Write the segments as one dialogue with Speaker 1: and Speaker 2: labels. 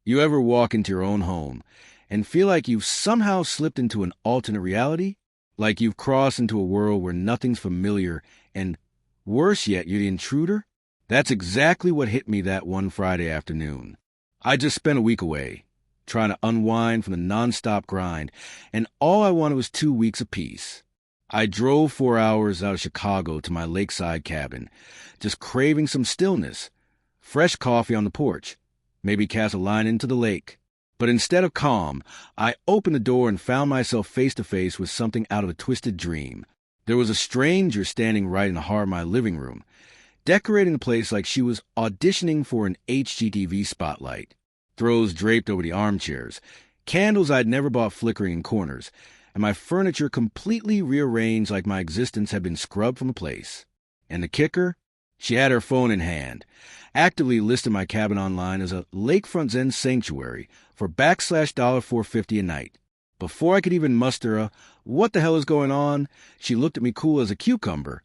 Speaker 1: You ever walk into your own home and feel like you've somehow slipped into an alternate reality? Like you've crossed into a world where nothing's familiar and, worse yet, you're the intruder? That's exactly what hit me that one Friday afternoon. I just spent a week away, trying to unwind from the nonstop grind, and all I wanted was 2 weeks of peace. I drove 4 hours out of Chicago to my Lakeside cabin, just craving some stillness, fresh coffee on the porch, maybe cast a line into the lake. But instead of calm, I opened the door and found myself face to face with something out of a twisted dream. There was a stranger standing right in the heart of my living room, decorating the place like she was auditioning for an HGTV spotlight. Throws draped over the armchairs, candles I'd never bought flickering in corners, and my furniture completely rearranged like my existence had been scrubbed from the place. And the kicker? She had her phone in hand, actively listed my cabin online as a lakefront Zen sanctuary for $450 a night. Before I could even muster a, "What the hell is going on?" she looked at me cool as a cucumber,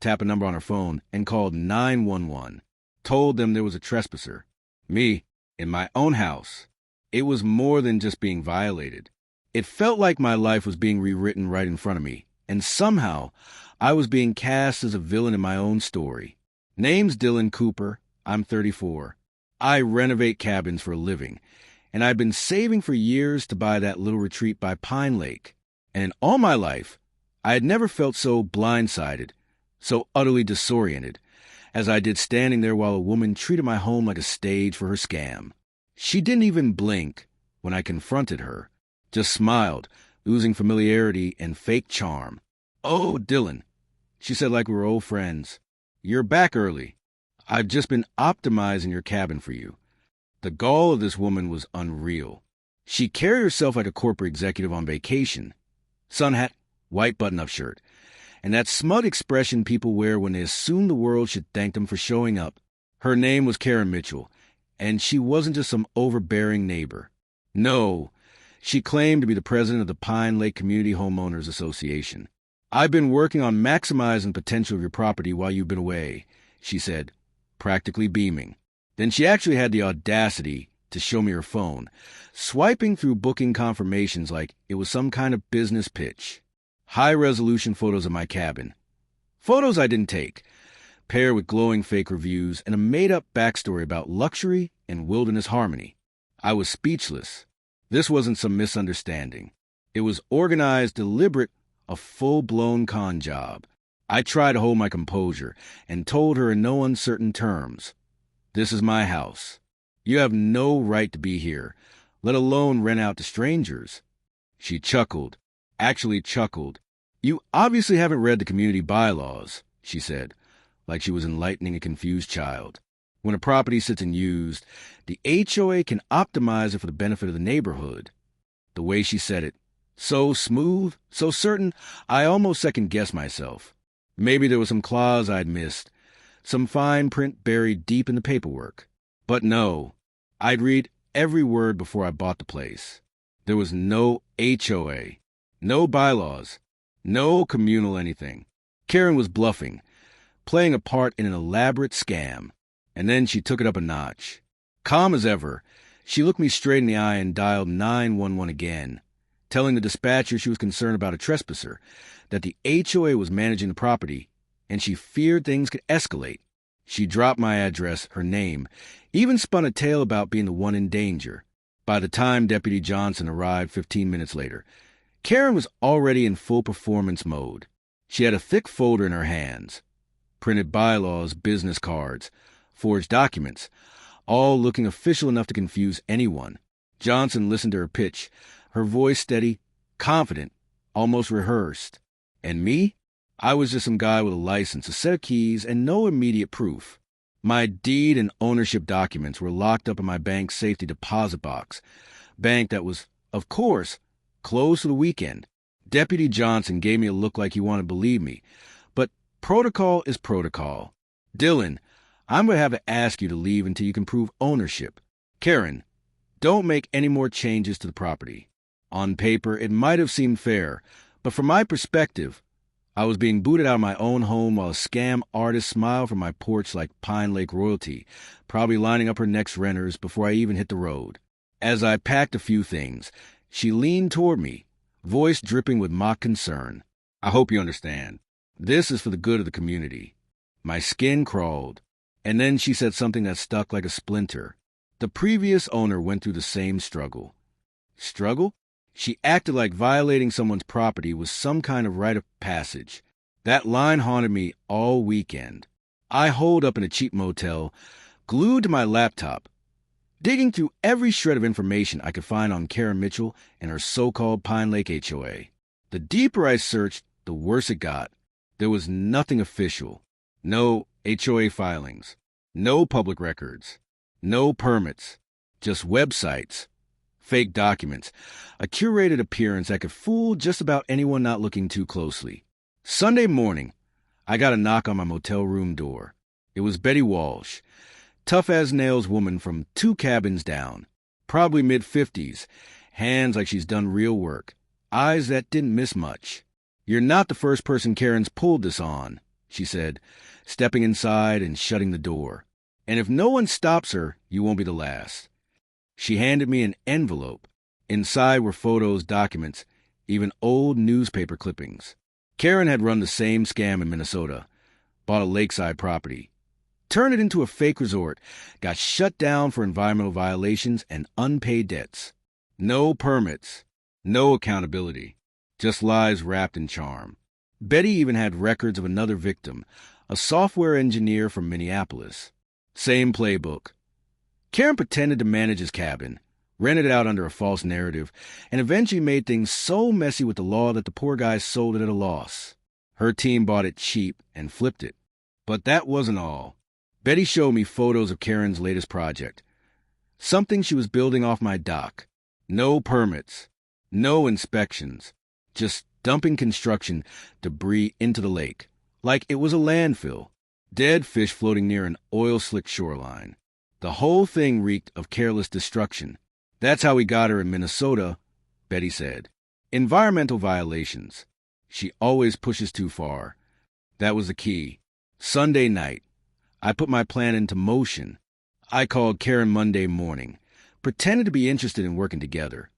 Speaker 1: tapped a number on her phone, and called 911. Told them there was a trespasser. Me, in my own house. It was more than just being violated. It felt like my life was being rewritten right in front of me, and somehow I was being cast as a villain in my own story. Name's Dylan Cooper. I'm 34. I renovate cabins for a living, and I've been saving for years to buy that little retreat by Pine Lake. And in all my life, I had never felt so blindsided, so utterly disoriented, as I did standing there while a woman treated my home like a stage for her scam. She didn't even blink when I confronted her, just smiled, oozing familiarity and fake charm. "Oh, Dylan," she said like we were old friends. "You're back early. I've just been optimizing your cabin for you." The gall of this woman was unreal. She carried herself like a corporate executive on vacation. Sun hat, white button-up shirt, and that smug expression people wear when they assume the world should thank them for showing up. Her name was Karen Mitchell, and she wasn't just some overbearing neighbor. No, she claimed to be the president of the Pine Lake Community Homeowners Association. "I've been working on maximizing the potential of your property while you've been away," she said, practically beaming. Then she actually had the audacity to show me her phone, swiping through booking confirmations like it was some kind of business pitch. High-resolution photos of my cabin. Photos I didn't take, paired with glowing fake reviews and a made-up backstory about luxury and wilderness harmony. I was speechless. This wasn't some misunderstanding. It was organized, deliberate, a full-blown con job. I tried to hold my composure and told her in no uncertain terms, "This is my house. You have no right to be here, let alone rent out to strangers." She chuckled, actually chuckled. "You obviously haven't read the community bylaws," she said, like she was enlightening a confused child. "When a property sits unused, the HOA can optimize it for the benefit of the neighborhood." The way she said it, so smooth, so certain, I almost second-guessed myself. Maybe there was some clause I'd missed, some fine print buried deep in the paperwork. But no, I'd read every word before I bought the place. There was no HOA, no bylaws, no communal anything. Karen was bluffing, playing a part in an elaborate scam. And then she took it up a notch. Calm as ever, she looked me straight in the eye and dialed 911 again, telling the dispatcher she was concerned about a trespasser, that the HOA was managing the property, and she feared things could escalate. She dropped my address, her name, even spun a tale about being the one in danger. By the time Deputy Johnson arrived 15 minutes later, Karen was already in full performance mode. She had a thick folder in her hands, printed bylaws, business cards, forged documents, all looking official enough to confuse anyone. Johnson listened to her pitch, her voice steady, confident, almost rehearsed. And me? I was just some guy with a license, a set of keys, and no immediate proof. My deed and ownership documents were locked up in my bank's safety deposit box, bank that was, of course, closed for the weekend. Deputy Johnson gave me a look like he wanted to believe me, but protocol is protocol. "Dylan, I'm going to have to ask you to leave until you can prove ownership. Karen, don't make any more changes to the property." On paper, it might have seemed fair, but from my perspective, I was being booted out of my own home while a scam artist smiled from my porch like Pine Lake royalty, probably lining up her next renters before I even hit the road. As I packed a few things, she leaned toward me, voice dripping with mock concern. I hope you understand. This is for the good of the community. My skin crawled, and then she said something that stuck like a splinter. The previous owner went through the same struggle. Struggle? She acted like violating someone's property was some kind of rite of passage. That line haunted me all weekend. I holed up in a cheap motel, glued to my laptop, digging through every shred of information I could find on Karen Mitchell and her so-called Pine Lake HOA. The deeper I searched, the worse it got. There was nothing official. No HOA filings. No public records. No permits. Just websites. Fake documents. A curated appearance that could fool just about anyone not looking too closely. Sunday morning, I got a knock on my motel room door. It was Betty Walsh, tough-as-nails woman from 2 cabins down, probably mid-50s, hands like she's done real work, eyes that didn't miss much. "You're not the first person Karen's pulled this on," she said, stepping inside and shutting the door. "And if no one stops her, you won't be the last." She handed me an envelope. Inside were photos, documents, even old newspaper clippings. Karen had run the same scam in Minnesota, bought a Lakeside property, turned it into a fake resort, got shut down for environmental violations and unpaid debts. No permits, no accountability, just lies wrapped in charm. Betty even had records of another victim, a software engineer from Minneapolis. Same playbook. Karen pretended to manage his cabin, rented it out under a false narrative, and eventually made things so messy with the law that the poor guy sold it at a loss. Her team bought it cheap and flipped it. But that wasn't all. Betty showed me photos of Karen's latest project, something she was building off my dock. No permits, no inspections, just dumping construction debris into the lake, like it was a landfill. Dead fish floating near an oil-slick shoreline. The whole thing reeked of careless destruction. "That's how we got her in Minnesota," Betty said. "Environmental violations. She always pushes too far." That was the key. Sunday night, I put my plan into motion. I called Karen Monday morning, pretended to be interested in working together.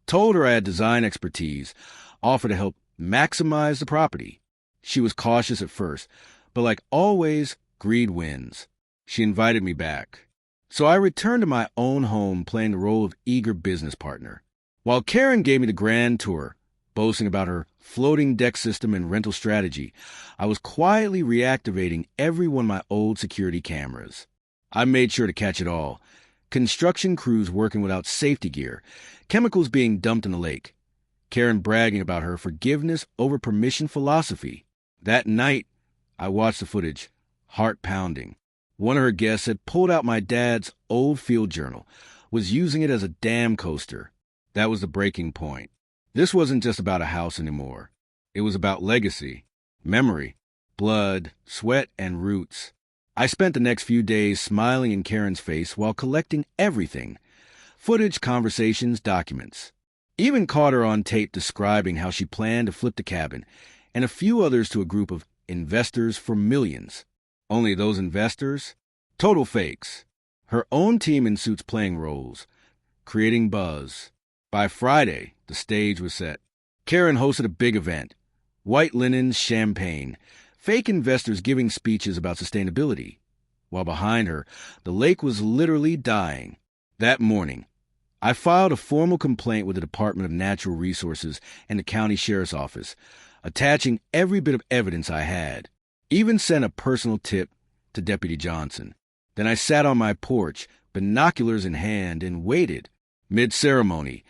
Speaker 1: Told her I had design expertise, offered to help maximize the property. She was cautious at first, but like always, greed wins. She invited me back. So I returned to my own home playing the role of eager business partner. While Karen gave me the grand tour, boasting about her floating deck system and rental strategy, I was quietly reactivating every one of my old security cameras. I made sure to catch it all. Construction crews working without safety gear, chemicals being dumped in the lake, Karen bragging about her forgiveness over permission philosophy. That night, I watched the footage, heart pounding. One of her guests had pulled out my dad's old field journal, was using it as a dam coaster. That was the breaking point. This wasn't just about a house anymore. It was about legacy, memory, blood, sweat, and roots. I spent the next few days smiling in Karen's face while collecting everything. Footage, conversations, documents. Even caught her on tape describing how she planned to flip the cabin, and a few others to a group of investors for millions. Only those investors? Total fakes. Her own team in suits playing roles, creating buzz. By Friday, the stage was set. Karen hosted a big event. White linens, champagne, fake investors giving speeches about sustainability. While behind her, the lake was literally dying. That morning, I filed a formal complaint with the Department of Natural Resources and the county sheriff's office, attaching every bit of evidence I had. Even sent a personal tip to Deputy Johnson. Then I sat on my porch, binoculars in hand, and waited. Mid-ceremony,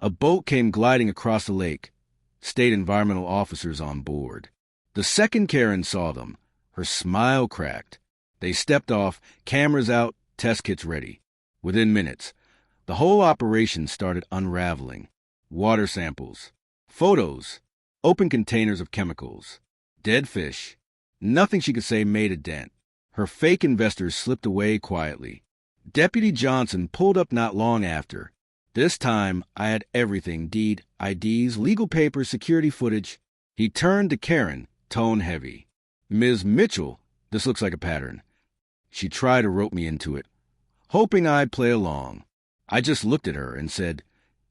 Speaker 1: a boat came gliding across the lake. State environmental officers on board. The second Karen saw them, her smile cracked. They stepped off, cameras out, test kits ready. Within minutes, the whole operation started unraveling. Water samples, photos, open containers of chemicals, dead fish. Nothing she could say made a dent. Her fake investors slipped away quietly. Deputy Johnson pulled up not long after. This time, I had everything, deed, IDs, legal papers, security footage. He turned to Karen, tone heavy. "Ms. Mitchell, this looks like a pattern." She tried to rope me into it, hoping I'd play along. I just looked at her and said,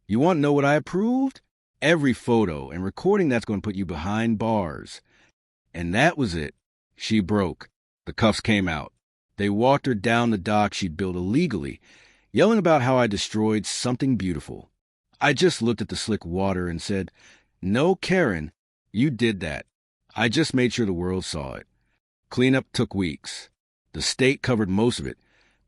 Speaker 1: "You want to know what I approved? Every photo and recording that's going to put you behind bars." And that was it. She broke. The cuffs came out. They walked her down the dock she'd built illegally, yelling about how I destroyed something beautiful. I just looked at the slick water and said, "No, Karen, you did that. I just made sure the world saw it." Cleanup took weeks. The state covered most of it,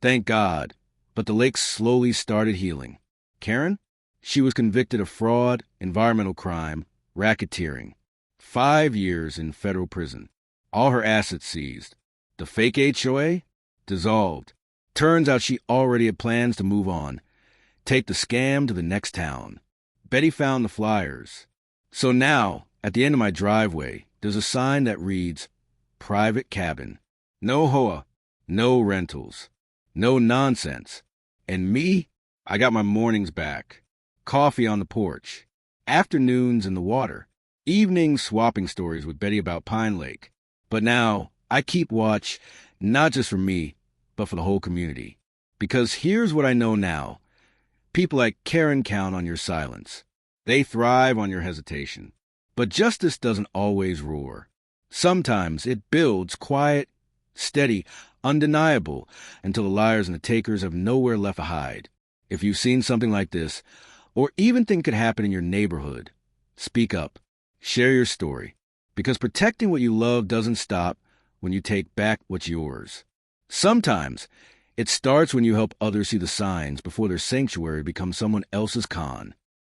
Speaker 1: thank God, but the lake slowly started healing. Karen? She was convicted of fraud, environmental crime, racketeering. 5 years in federal prison. All her assets seized. The fake HOA? Dissolved. Turns out she already had plans to move on. Take the scam to the next town. Betty found the flyers. So now, at the end of my driveway, there's a sign that reads, "Private Cabin." No HOA. No rentals. No nonsense. And me? I got my mornings back. Coffee on the porch. Afternoons in the water. Evenings swapping stories with Betty about Pine Lake. But now, I keep watch, not just for me, but for the whole community. Because here's what I know now. People like Karen count on your silence. They thrive on your hesitation. But justice doesn't always roar. Sometimes it builds quiet, steady, undeniable, until the liars and the takers have nowhere left to hide. If you've seen something like this, or even think could happen in your neighborhood, speak up. Share your story. Because protecting what you love doesn't stop when you take back what's yours. Sometimes it starts when you help others see the signs before their sanctuary becomes someone else's con.